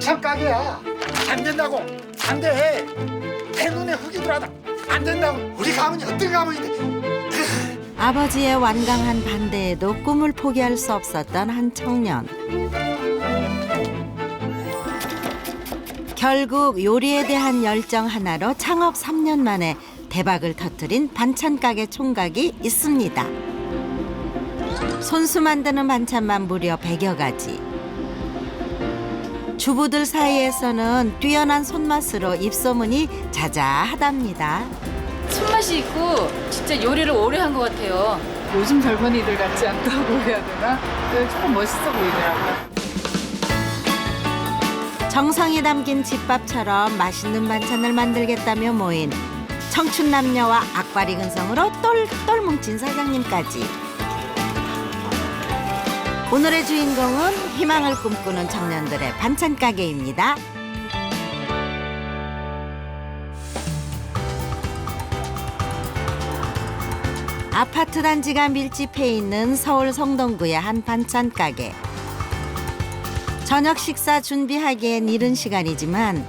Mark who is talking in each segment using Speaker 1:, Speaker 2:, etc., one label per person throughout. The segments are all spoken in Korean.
Speaker 1: 반찬 가게야. 안 된다고. 안 돼. 내 눈에 흙이 들어가다. 안 된다고. 우리 가문이 어떤 가문인데.
Speaker 2: 아버지의 완강한 반대에도 꿈을 포기할 수 없었던 한 청년. 결국 요리에 대한 열정 하나로 창업 3년 만에 대박을 터뜨린 반찬 가게 총각이 있습니다. 손수 만드는 반찬만 무려 100여 가지. 주부들 사이에서는 뛰어난 손맛으로 입소문이 자자하답니다.
Speaker 3: 손맛이 있고 진짜 요리를 오래 한 것 같아요.
Speaker 4: 요즘 젊은이들 같지 않다고 해야 되나? 조금 멋있어 보이더라고요.
Speaker 2: 정성이 담긴 집밥처럼 맛있는 반찬을 만들겠다며 모인 청춘 남녀와 악바리 근성으로 똘똘 뭉친 사장님까지. 오늘의 주인공은 희망을 꿈꾸는 청년들의 반찬 가게입니다. 아파트 단지가 밀집해 있는 서울 성동구의 한 반찬 가게. 저녁 식사 준비하기엔 이른 시간이지만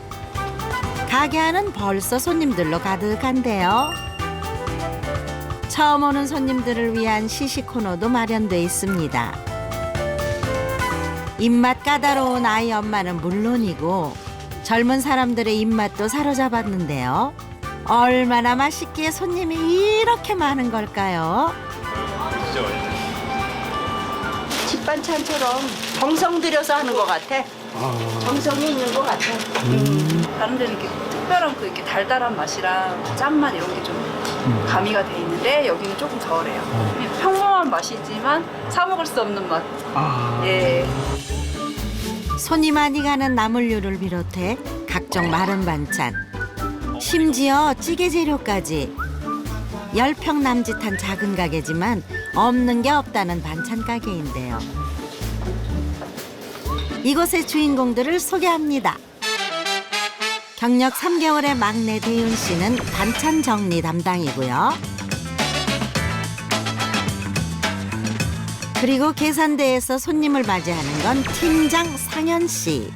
Speaker 2: 가게 안은 벌써 손님들로 가득한데요. 처음 오는 손님들을 위한 시식 코너도 마련돼 있습니다. 입맛 까다로운 아이 엄마는 물론이고 젊은 사람들의 입맛도 사로잡았는데요. 얼마나 맛있기에 손님이 이렇게 많은 걸까요?
Speaker 5: 집 반찬처럼 정성 들여서 하는 것 같아. 정성이 있는 것 같아.
Speaker 3: 다른 데는 이렇게 특별한 그 이렇게 달달한 맛이랑 짠맛 이런 게 좀 가미가 돼 있는데 여기는 조금 덜해요. 그냥 평범한 맛이지만 사 먹을 수 없는 맛. 예.
Speaker 2: 손이 많이 가는 나물류를 비롯해 각종 마른 반찬, 심지어 찌개 재료까지 10평 남짓한 작은 가게지만 없는 게 없다는 반찬 가게인데요. 이곳의 주인공들을 소개합니다. 경력 3개월의 막내 대윤 씨는 반찬 정리 담당이고요. 그리고 계산대에서 손님을 맞이하는 건 팀장 상현 씨.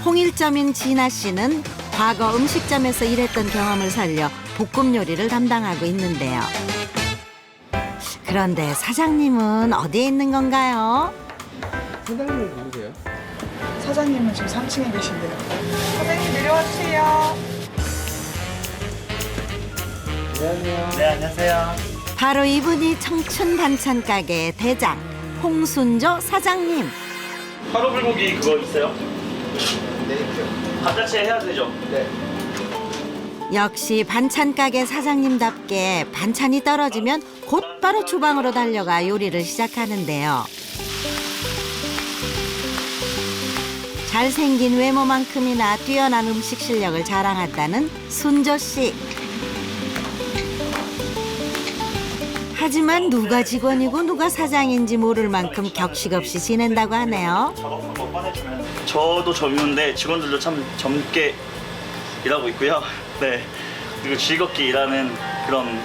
Speaker 2: 홍일점인 진아 씨는 과거 음식점에서 일했던 경험을 살려 볶음 요리를 담당하고 있는데요. 그런데 사장님은 어디에 있는 건가요?
Speaker 6: 사장님 누구세요?
Speaker 4: 사장님은 지금 3층에 계신데요. 사장님 내려와 주세요.
Speaker 6: 안녕하세요.
Speaker 7: 네, 안녕하세요.
Speaker 2: 바로 이분이 청춘 반찬 가게의 대장 홍순조 사장님.
Speaker 7: 화로 불고기 그거 있어요?
Speaker 6: 네, 있죠.
Speaker 7: 감자채 해야 되죠?
Speaker 6: 네.
Speaker 2: 역시 반찬 가게 사장님답게 반찬이 떨어지면 곧바로 주방으로 달려가 요리를 시작하는데요. 잘생긴 외모만큼이나 뛰어난 음식 실력을 자랑한다는 순조 씨. 하지만 누가 직원이고 누가 사장인지 모를 만큼 격식 없이 지낸다고 하네요.
Speaker 7: 작업 한번 꺼내주면. 저도 젊은데 직원들도 참 젊게 일하고 있고요. 네. 그리고 즐겁게 일하는 그런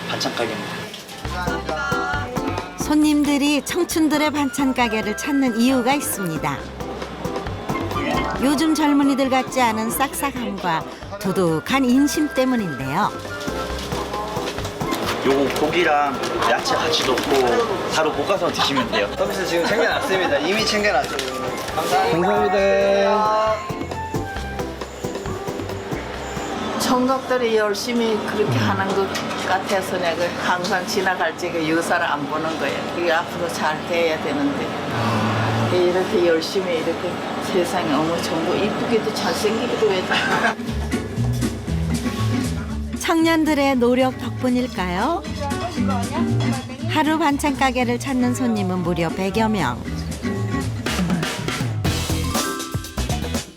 Speaker 7: 반찬 가게입니다.
Speaker 2: 손님들이 청춘들의 반찬 가게를 찾는 이유가 있습니다. 요즘 젊은이들 같지 않은 싹싹함과 두둑한 인심 때문인데요.
Speaker 7: 요거 고기랑 야채 같이 넣고 바로 볶아서 드시면 돼요.
Speaker 6: 서비스 지금 챙겨놨습니다. 이미 챙겨놨어요. 감사합니다.
Speaker 5: 청각들이 열심히 그렇게 하는 것 같아서 내가 항상 지나갈 적에 유사를 안 보는 거야. 그게 앞으로 잘 돼야 되는데 이렇게 열심히 이렇게 세상에 어머 정보 이쁘게도 잘생기기도 해.
Speaker 2: 청년들의 노력 덕분일까요? 하루 반찬 가게를 찾는 손님은 무려 100여 명.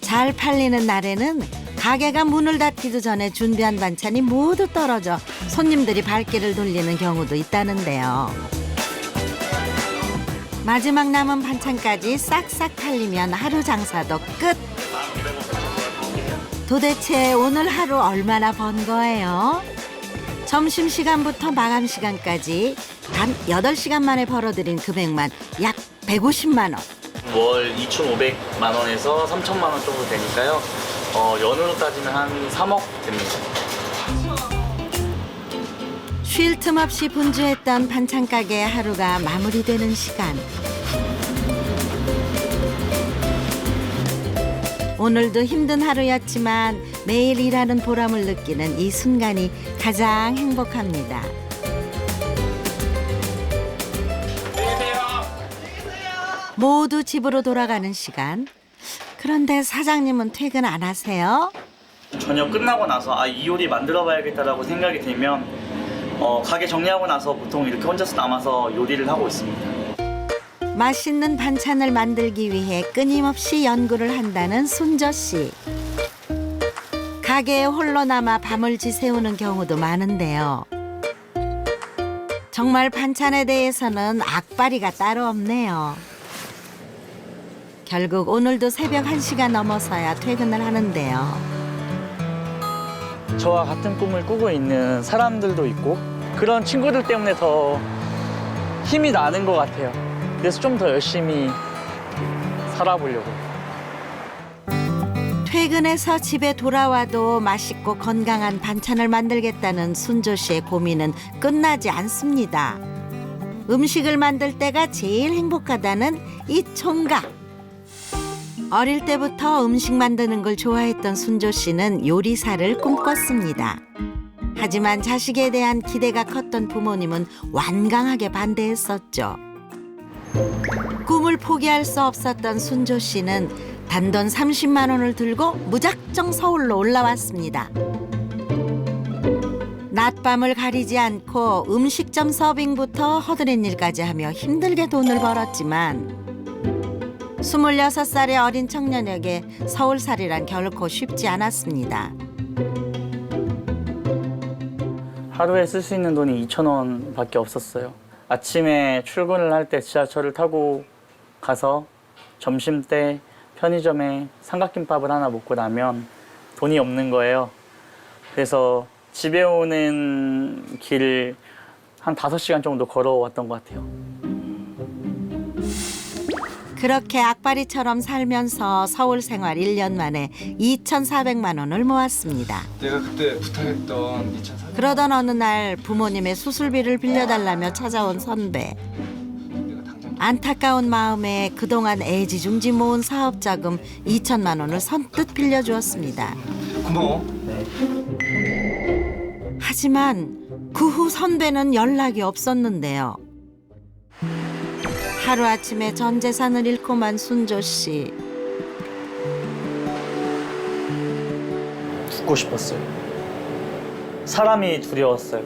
Speaker 2: 잘 팔리는 날에는 가게가 문을 닫기도 전에 준비한 반찬이 모두 떨어져 손님들이 발길을 돌리는 경우도 있다는데요. 마지막 남은 반찬까지 싹싹 팔리면 하루 장사도 끝. 도대체 오늘 하루 얼마나 번 거예요? 점심시간부터 마감시간까지 단 8시간 만에 벌어들인 금액만 약 150만 원.
Speaker 8: 월 2,500만 원에서 3천만 원 정도 되니까요. 연으로 따지면 한 3억 됩니다.
Speaker 2: 쉴 틈 없이 분주했던 반찬 가게의 하루가 마무리되는 시간. 오늘도 힘든 하루였지만 매일 일하는 보람을 느끼는 이 순간이 가장 행복합니다. 모두 집으로 돌아가는 시간. 그런데 사장님은 퇴근 안 하세요?
Speaker 7: 저녁 끝나고 나서 이 요리 만들어 봐야겠다라고 생각이 들면 가게 정리하고 나서 보통 이렇게 혼자서 남아서 요리를 하고 있습니다.
Speaker 2: 맛있는 반찬을 만들기 위해 끊임없이 연구를 한다는 순조 씨. 가게에 홀로 남아 밤을 지새우는 경우도 많은데요. 정말 반찬에 대해서는 악바리가 따로 없네요. 결국 오늘도 새벽 1시가 넘어서야 퇴근을 하는데요.
Speaker 8: 저와 같은 꿈을 꾸고 있는 사람들도 있고 그런 친구들 때문에 더 힘이 나는 것 같아요. 그래서 좀 더 열심히 살아보려고.
Speaker 2: 퇴근해서 집에 돌아와도 맛있고 건강한 반찬을 만들겠다는 순조 씨의 고민은 끝나지 않습니다. 음식을 만들 때가 제일 행복하다는 이 총각. 어릴 때부터 음식 만드는 걸 좋아했던 순조 씨는 요리사를 꿈꿨습니다. 하지만 자식에 대한 기대가 컸던 부모님은 완강하게 반대했었죠. 꿈을 포기할 수 없었던 순조 씨는 단돈 30만 원을 들고 무작정 서울로 올라왔습니다. 낮밤을 가리지 않고 음식점 서빙부터 허드렛 일까지 하며 힘들게 돈을 벌었지만 26살의 어린 청년에게 서울살이란 결코 쉽지 않았습니다.
Speaker 8: 하루에 쓸 수 있는 돈이 2,000원밖에 없었어요. 아침에 출근을 할 때 지하철을 타고 가서 점심 때 편의점에 삼각김밥을 하나 먹고 나면 돈이 없는 거예요. 그래서 집에 오는 길을 한 5시간 정도 걸어왔던 것 같아요.
Speaker 2: 그렇게 악바리처럼 살면서 서울 생활 1년 만에 2,400만 원을 모았습니다.
Speaker 6: 내가 그때 부탁했던 2,400만
Speaker 2: 그러던 어느 날 부모님의 수술비를 빌려달라며 찾아온 선배. 안타까운 마음에 그동안 애지중지 모은 사업자금 2천만 원을 선뜻 빌려주었습니다.
Speaker 6: 고마워.
Speaker 2: 하지만 그 후 선배는 연락이 없었는데요. 하루아침에 전 재산을 잃고 만 순조 씨.
Speaker 8: 죽고 싶었어요. 사람이 두려웠어요.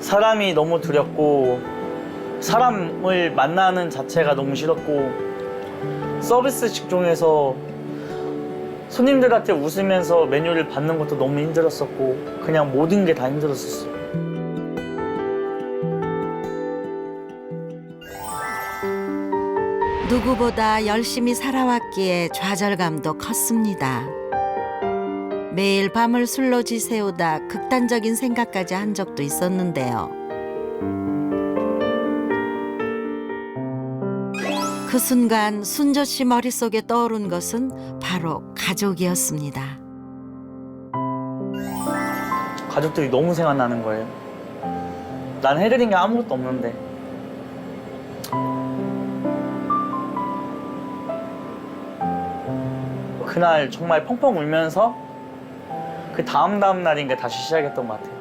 Speaker 8: 사람이 너무 두렵고 사람을 만나는 자체가 너무 싫었고 서비스 직종에서 손님들한테 웃으면서 메뉴를 받는 것도 너무 힘들었었고 그냥 모든 게 다 힘들었었어요.
Speaker 2: 누구보다 열심히 살아왔기에 좌절감도 컸습니다. 매일 밤을 술로 지새우다 극단적인 생각까지 한 적도 있었는데요. 그 순간 순조 씨 머릿속에 떠오른 것은 바로 가족이었습니다.
Speaker 8: 가족들이 너무 생각나는 거예요. 난 해드린 게 아무것도 없는데. 그날 정말 펑펑 울면서 그 다음 날인가 다시 시작했던 것 같아요.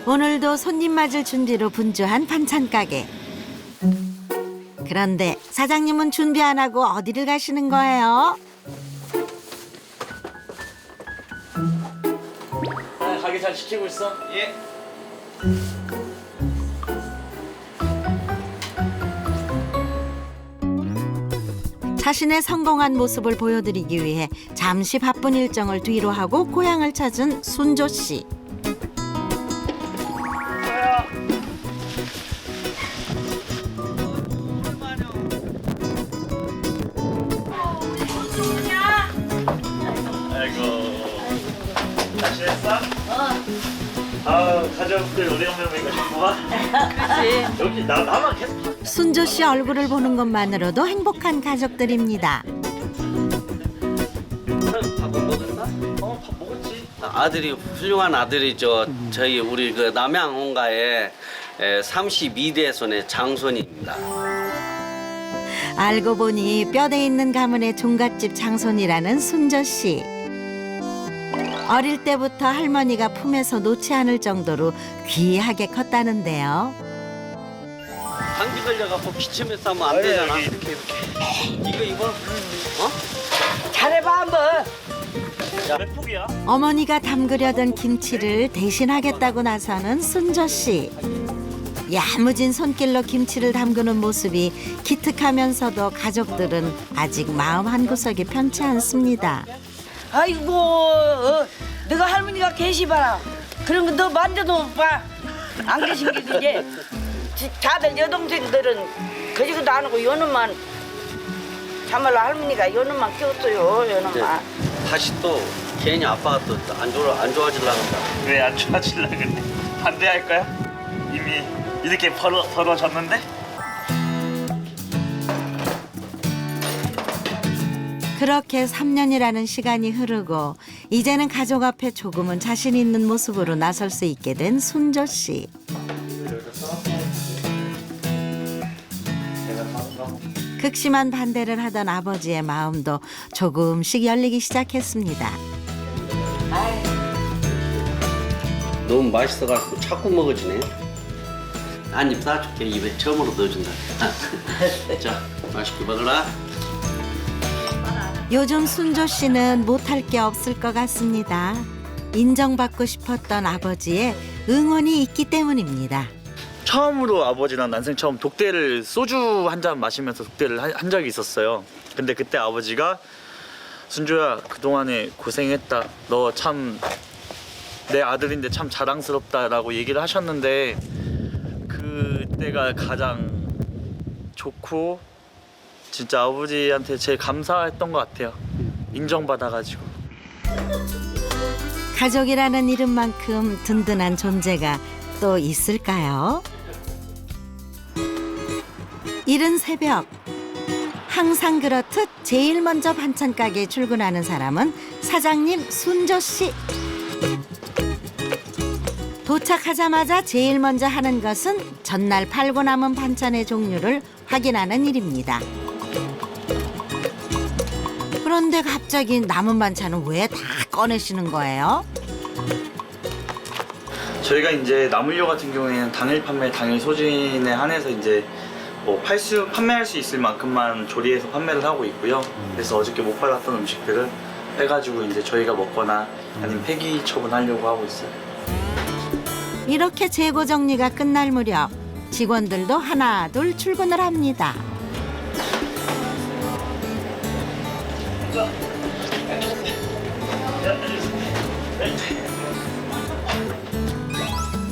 Speaker 2: 오늘도 손님 맞을 준비로 분주한 반찬 가게. 그런데 사장님은 준비 안 하고 어디를 가시는 거예요?
Speaker 8: 가게 잘 지키고 있어?
Speaker 6: 예.
Speaker 2: 자신의 성공한 모습을 보여드리기 위해 잠시 바쁜 일정을 뒤로 하고 고향을 찾은 순조 씨.
Speaker 7: 아이고. 잘 지냈어? 가족들 오래간만에 보니까 행복하?
Speaker 3: 그렇지.
Speaker 7: 여기 나만 계속
Speaker 2: 순조 씨 얼굴을 보는 것만으로도 행복한 가족들입니다.
Speaker 9: 밥은 먹었어?
Speaker 7: 밥 먹었지?
Speaker 9: 아들이 훌륭한 아들이죠. 저희 우리 그 남양 홍가의 32대 손의 장손입니다.
Speaker 2: 알고 보니 뼈대 있는 가문의 종갓집 장손이라는 순조 씨. 어릴 때부터 할머니가 품에서 놓지 않을 정도로 귀하게 컸다는데요.
Speaker 9: 감기 걸려갖고 기침해서 하면 안 되잖아.
Speaker 7: 이렇게
Speaker 9: 이거
Speaker 5: 잘해봐 한번.
Speaker 7: 몇 폭이야?
Speaker 2: 어머니가 담그려던 김치를 대신하겠다고 나서는 순조 씨. 야무진 손길로 김치를 담그는 모습이 기특하면서도 가족들은 아직 마음 한구석이 편치 않습니다.
Speaker 5: 아이고 너가 할머니가 계시봐라. 그런 거 너 만져도 못 봐. 안 계신 게 이제 다들 여동생들은 거지도 안 하고 요놈만 참말로 할머니가 요놈만 키웠어요. 요놈만.
Speaker 9: 다시 또 괜히 아빠가 또 안 좋아지려고 한다.
Speaker 7: 왜 안 좋아질라 그래? 반대할 거야? 이미 이렇게 벌어졌는데?
Speaker 2: 그렇게 3년이라는 시간이 흐르고 이제는 가족 앞에 조금은 자신 있는 모습으로 나설 수 있게 된 순조 씨. 극심한 반대를 하던 아버지의 마음도 조금씩 열리기 시작했습니다.
Speaker 9: 너무 맛있어갖고 자꾸 먹어지네. 한 입 싸줄게. 입에 처음으로 넣어준다. 자, 맛있게 먹으라.
Speaker 2: 요즘 순조 씨는 못할 게 없을 것 같습니다. 인정받고 싶었던 아버지의 응원이 있기 때문입니다.
Speaker 8: 처음으로 아버지랑 난생 처음 독대를 소주 한 잔 마시면서 독대를 한 적이 있었어요. 근데 그때 아버지가 순조야 그동안에 고생했다. 너 참 내 아들인데 참 자랑스럽다라고 얘기를 하셨는데 그때가 가장 좋고 진짜 아버지한테 제일 감사했던 것 같아요. 인정받아가지고.
Speaker 2: 가족이라는 이름만큼 든든한 존재가 또 있을까요? 이른 새벽 항상 그렇듯 제일 먼저 반찬 가게에 출근하는 사람은 사장님 순조 씨. 도착하자마자 제일 먼저 하는 것은 전날 팔고 남은 반찬의 종류를 확인하는 일입니다. 그런데 갑자기 남은 반찬은 왜 다 꺼내시는 거예요?
Speaker 8: 저희가 이제 나물류 같은 경우에는 당일 판매, 당일 소진에 한해서 이제 뭐 판매할 수 있을 만큼만 조리해서 판매를 하고 있고요. 그래서 어저께 못 팔았던 음식들을 해가지고 이제 저희가 먹거나 아니면 폐기 처분하려고 하고 있어요.
Speaker 2: 이렇게 재고 정리가 끝날 무렵 직원들도 하나 둘 출근을 합니다.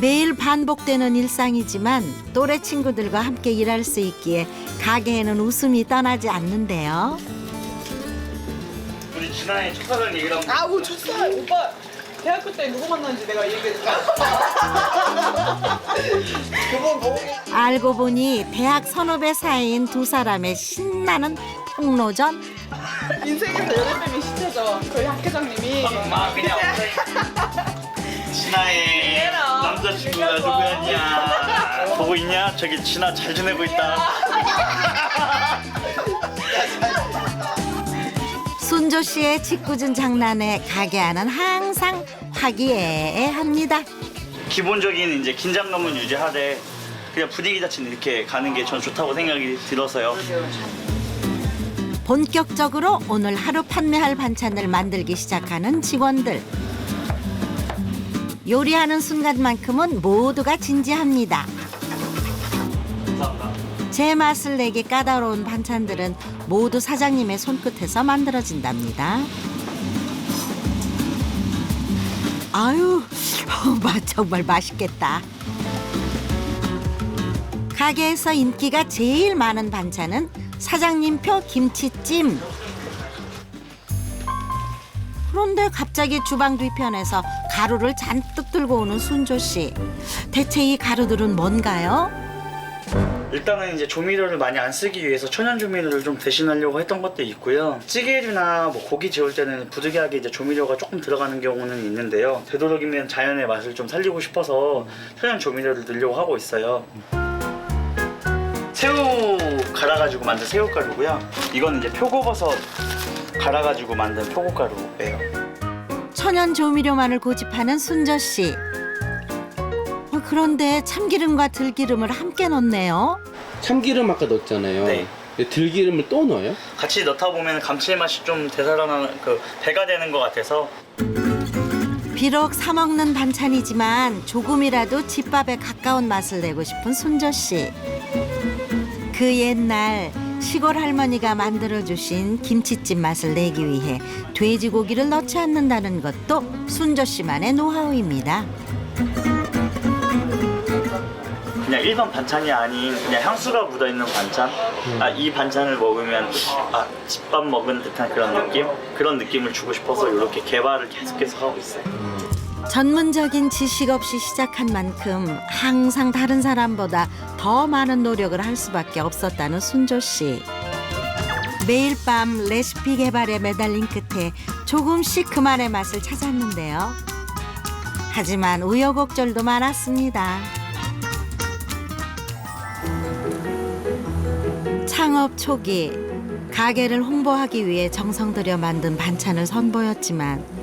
Speaker 2: 매일 반복되는 일상이지만 또래 친구들과 함께 일할 수 있기에 가게에는 웃음이 떠나지 않는데요.
Speaker 7: 우리 진아의 첫사랑 얘기를 한번
Speaker 4: 아우 첫살 오빠 대학교 때 누구 만났는지 내가 얘기해줄까?
Speaker 2: 알고 보니 대학 선후배 사이인 두 사람의 신나는 폭로전.
Speaker 4: 인생에서 연애뱀이 시체죠. 저희 학회장님이
Speaker 7: 그냥 진아의 남자친구가 누구였냐 보고 있냐? 저기 진아 잘 지내고 있다.
Speaker 2: 순조 씨의 짓궂은 장난에 가게 안은 항상 화기애애합니다.
Speaker 7: 기본적인 이제 긴장감은 유지하되 그냥 분위기 자체는 이렇게 가는 게 전 좋다고 생각이 들어서요.
Speaker 2: 본격적으로 오늘 하루 판매할 반찬을 만들기 시작하는 직원들. 요리하는 순간만큼은 모두가 진지합니다. 제 맛을 내기 까다로운 반찬들은 모두 사장님의 손끝에서 만들어진답니다. 아유, 정말 맛있겠다. 가게에서 인기가 제일 많은 반찬은 사장님표 김치찜. 그런데 갑자기 주방 뒤편에서 가루를 잔뜩 들고 오는 순조 씨. 대체 이 가루들은 뭔가요?
Speaker 8: 일단은 이제 조미료를 많이 안 쓰기 위해서 천연 조미료를 좀 대신하려고 했던 것도 있고요. 찌개류나 뭐 고기 재울 때는 부득이하게 이제 조미료가 조금 들어가는 경우는 있는데요. 되도록이면 자연의 맛을 좀 살리고 싶어서 천연 조미료를 넣으려고 하고 있어요. 새우 갈아가지고 만든 새우가루고요. 이건 이제 표고버섯 갈아가지고 만든 표고가루예요.
Speaker 2: 천연 조미료만을 고집하는 순조 씨. 그런데 참기름과 들기름을 함께 넣네요.
Speaker 10: 참기름 아까 넣었잖아요.
Speaker 8: 네.
Speaker 10: 근데 들기름을 또 넣어요?
Speaker 8: 같이 넣다 보면 감칠맛이 좀 되살아나는 배가 되는 것 같아서.
Speaker 2: 비록 사 먹는 반찬이지만 조금이라도 집밥에 가까운 맛을 내고 싶은 순조 씨. 그 옛날 시골 할머니가 만들어주신 김치찜 맛을 내기 위해 돼지고기를 넣지 않는다는 것도 순조 씨만의 노하우입니다.
Speaker 8: 그냥 일반 반찬이 아닌 그냥 향수가 묻어있는 반찬. 이 반찬을 먹으면 집밥 먹은 듯한 그런 느낌을 주고 싶어서 이렇게 개발을 계속해서 하고 있어요.
Speaker 2: 전문적인 지식 없이 시작한 만큼 항상 다른 사람보다 더 많은 노력을 할 수밖에 없었다는 순조 씨. 매일 밤 레시피 개발에 매달린 끝에 조금씩 그만의 맛을 찾았는데요. 하지만 우여곡절도 많았습니다. 창업 초기 가게를 홍보하기 위해 정성 들여 만든 반찬을 선보였지만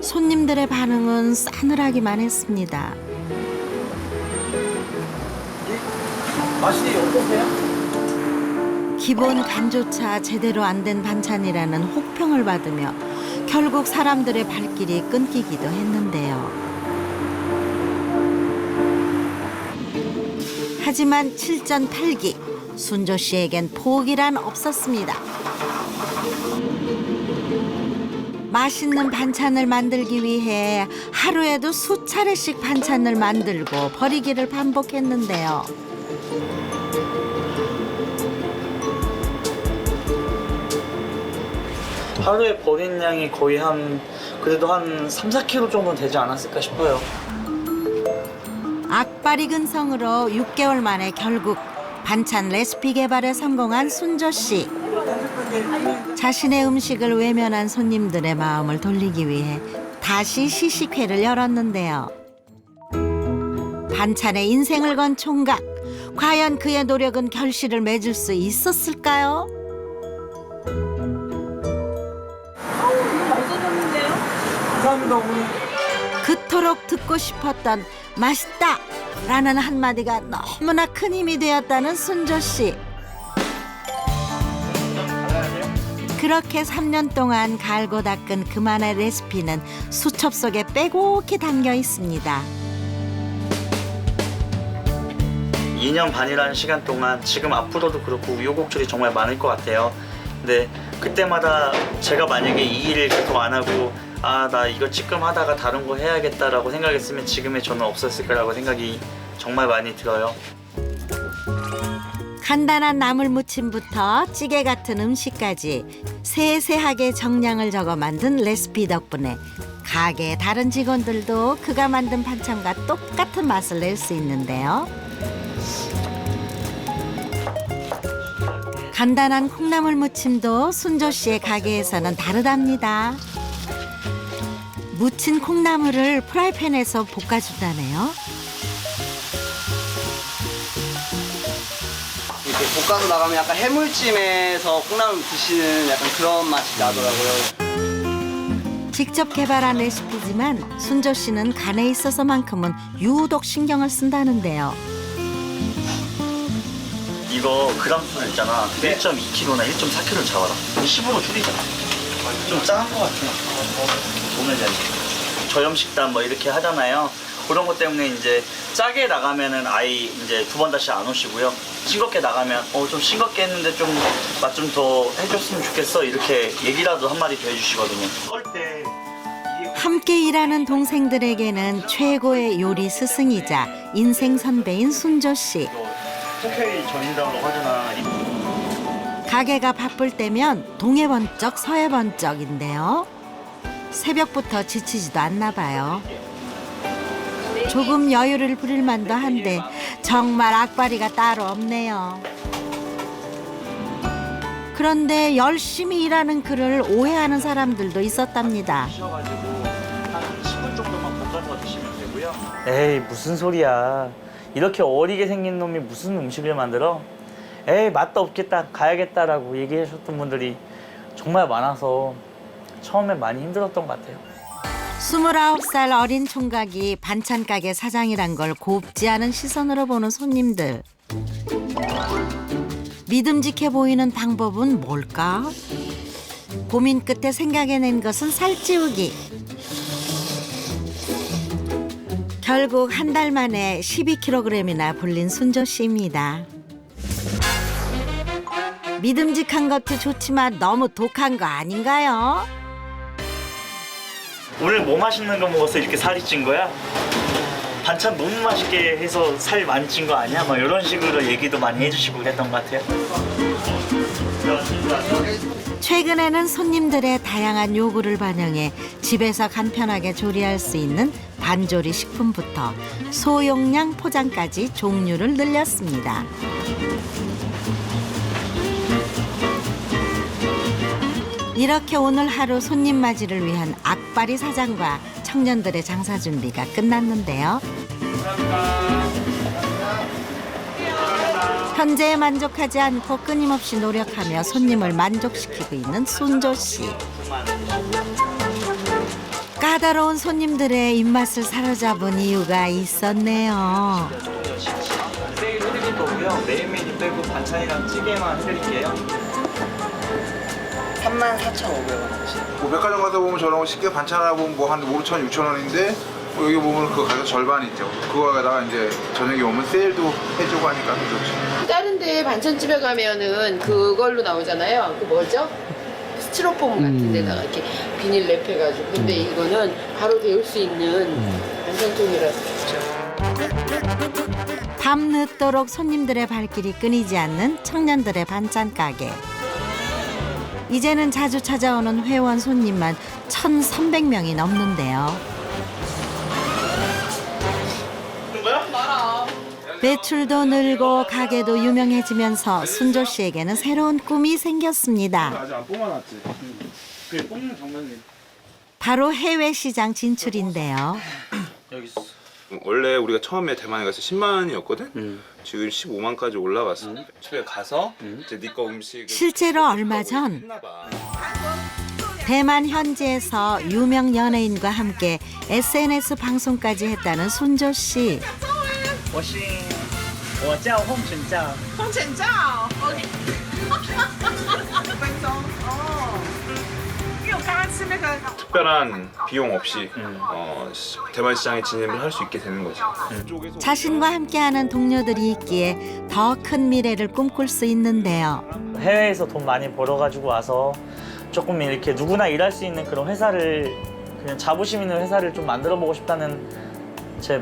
Speaker 2: 손님들의 반응은 싸늘하기만 했습니다.
Speaker 6: 맛이 어떠세요?
Speaker 2: 기본 간조차 제대로 안 된 반찬이라는 혹평을 받으며 결국 사람들의 발길이 끊기기도 했는데요. 하지만 7전8기 순조 씨에겐 포기란 없었습니다. 맛있는 반찬을 만들기 위해 하루에도 수차례씩 반찬을 만들고 버리기를 반복했는데요.
Speaker 8: 하루에 버린 양이 거의 그래도 한 3-4kg 정도는 되지 않았을까 싶어요.
Speaker 2: 악바리 근성으로 6개월 만에 결국 반찬 레시피 개발에 성공한 순조 씨. 자신의 음식을 외면한 손님들의 마음을 돌리기 위해 다시 시식회를 열었는데요. 반찬에 인생을 건 총각. 과연 그의 노력은 결실을 맺을 수 있었을까요? 그토록 듣고 싶었던 맛있다 라는 한마디가 너무나 큰 힘이 되었다는 순조 씨. 그렇게 3년 동안 갈고 닦은 그만의 레시피는 수첩 속에 빼곡히 담겨 있습니다.
Speaker 8: 2년 반이라는 시간 동안 지금 앞으로도 그렇고 우여곡절이 정말 많을 것 같아요. 근데 그때마다 제가 만약에 이 일을 계속 안 하고 나 이거 찌끔 하다가 다른 거 해야겠다라고 생각했으면 지금의 저는 없었을 거라고 생각이 정말 많이 들어요.
Speaker 2: 간단한 나물 무침부터 찌개 같은 음식까지 세세하게 정량을 적어 만든 레시피 덕분에 가게의 다른 직원들도 그가 만든 반찬과 똑같은 맛을 낼 수 있는데요. 간단한 콩나물 무침도 순조 씨의 가게에서는 다르답니다. 무친 콩나물을 프라이팬에서 볶아준다네요.
Speaker 11: 이렇게 볶아서 나가면 약간 해물찜에서 콩나물 드시는 약간 그런 맛이 나더라고요.
Speaker 2: 직접 개발한 레시피지만 순조 씨는 간에 있어서만큼은 유독 신경을 쓴다는데요.
Speaker 8: 이거 그람수 있잖아. 1.2kg나 1.4kg 잡아라. 10으로 줄이잖아. 좀 작은 것 같아. 오늘 저염식단 뭐 이렇게 하잖아요. 그런 것 때문에 이제 짜게 나가면은 아예 이제 2번 다시 안 오시고요. 싱겁게 나가면 좀 싱겁게 했는데 좀 맛 좀 더 해줬으면 좋겠어 이렇게 얘기라도 한마디 더 해주시거든요. 썰 때
Speaker 2: 함께 일하는 동생들에게는 최고의 요리 스승이자 인생 선배인 순조 씨.
Speaker 8: 특혜의 전인다고 하잖아.
Speaker 2: 가게가 바쁠 때면 동해 번쩍 서해 번쩍인데요. 새벽부터 지치지도 않나 봐요. 조금 여유를 부릴 만도 한데 정말 악바리가 따로 없네요. 그런데 열심히 일하는 그를 오해하는 사람들도 있었답니다.
Speaker 7: 드셔가지고 한 10분 정도만 볶아서 드시면 되고요.
Speaker 8: 에이 무슨 소리야. 이렇게 어리게 생긴 놈이 무슨 음식을 만들어? 에이 맛도 없겠다 가야겠다라고 얘기하셨던 분들이 정말 많아서 처음에 많이 힘들었던 것 같아요.
Speaker 2: 29살 어린 총각이 반찬 가게 사장이란 걸 곱지 않은 시선으로 보는 손님들. 믿음직해 보이는 방법은 뭘까? 고민 끝에 생각해낸 것은 살찌우기. 결국 한 달 만에 12kg이나 불린 순조 씨입니다. 믿음직한 것도 좋지만 너무 독한 거 아닌가요?
Speaker 7: 오늘 뭐 맛있는 거 먹어서 이렇게 살이 찐 거야? 반찬 너무 맛있게 해서 살 많이 찐 거 아니야? 막 이런 식으로 얘기도 많이 해주시고 그랬던 것 같아요.
Speaker 2: 최근에는 손님들의 다양한 요구를 반영해 집에서 간편하게 조리할 수 있는 반조리 식품부터 소용량 포장까지 종류를 늘렸습니다. 이렇게 오늘 하루 손님 맞이를 위한 악바리 사장과 청년들의 장사 준비가 끝났는데요. 현재에 만족하지 않고 끊임없이 노력하며 손님을 만족시키고 있는 순조 씨. 까다로운 손님들의 입맛을 사로잡은 이유가 있었네요.
Speaker 7: 세일 해드릴 거고요. 메인 메뉴 빼고 반찬이랑 찌개만 해드릴게요.
Speaker 11: 34,500원.
Speaker 1: 백화점 가서 보면 저런 거 쉽게 반찬하고 뭐 한 5,000, 6,000원인데 여기 보면 그 가격 절반이 있죠. 그거에다가 이제 저녁에 오면 세일도 해주고 하니까 좋죠.
Speaker 4: 다른 데 반찬집에 가면은 그걸로 나오잖아요. 그 뭐죠? 스티로폼 같은 데다가 이렇게 비닐 랩해가지고. 근데 이거는 바로 데울 수 있는 반찬통이라서 좋죠.
Speaker 2: 밤 늦도록 손님들의 발길이 끊이지 않는 청년들의 반찬 가게. 이제는 자주 찾아오는 회원 손님만 1,300명이 넘는데요. 매출도 늘고 가게도 유명해지면서 순조 씨에게는 새로운 꿈이 생겼습니다.
Speaker 6: 아직 안 뽑아놨지. 그래 뽑는 장면이.
Speaker 2: 바로 해외 시장 진출인데요.
Speaker 7: 여기 있어.
Speaker 12: 원래 우리가 처음에 대만에 가서 10만 원이었거든? 지금 15만까지 올라갔어. 집에 가서 이제 네 거 음식
Speaker 2: 실제로 얼마 전 대만 현지에서 유명 연예인과 함께 SNS 방송까지 했다는 순조 씨.
Speaker 7: 我叫홍준자。
Speaker 12: 특별한 비용 없이 대만 시장에 진입을 할 수 있게 되는 거지.
Speaker 2: 자신과 함께하는 동료들이 있기에 더 큰 미래를 꿈꿀 수 있는데요.
Speaker 8: 해외에서 돈 많이 벌어가지고 와서 조금 이렇게 누구나 일할 수 있는 그런 회사를 그냥 자부심 있는 회사를 좀 만들어 보고 싶다는 제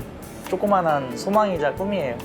Speaker 8: 조그만한 소망이자 꿈이에요.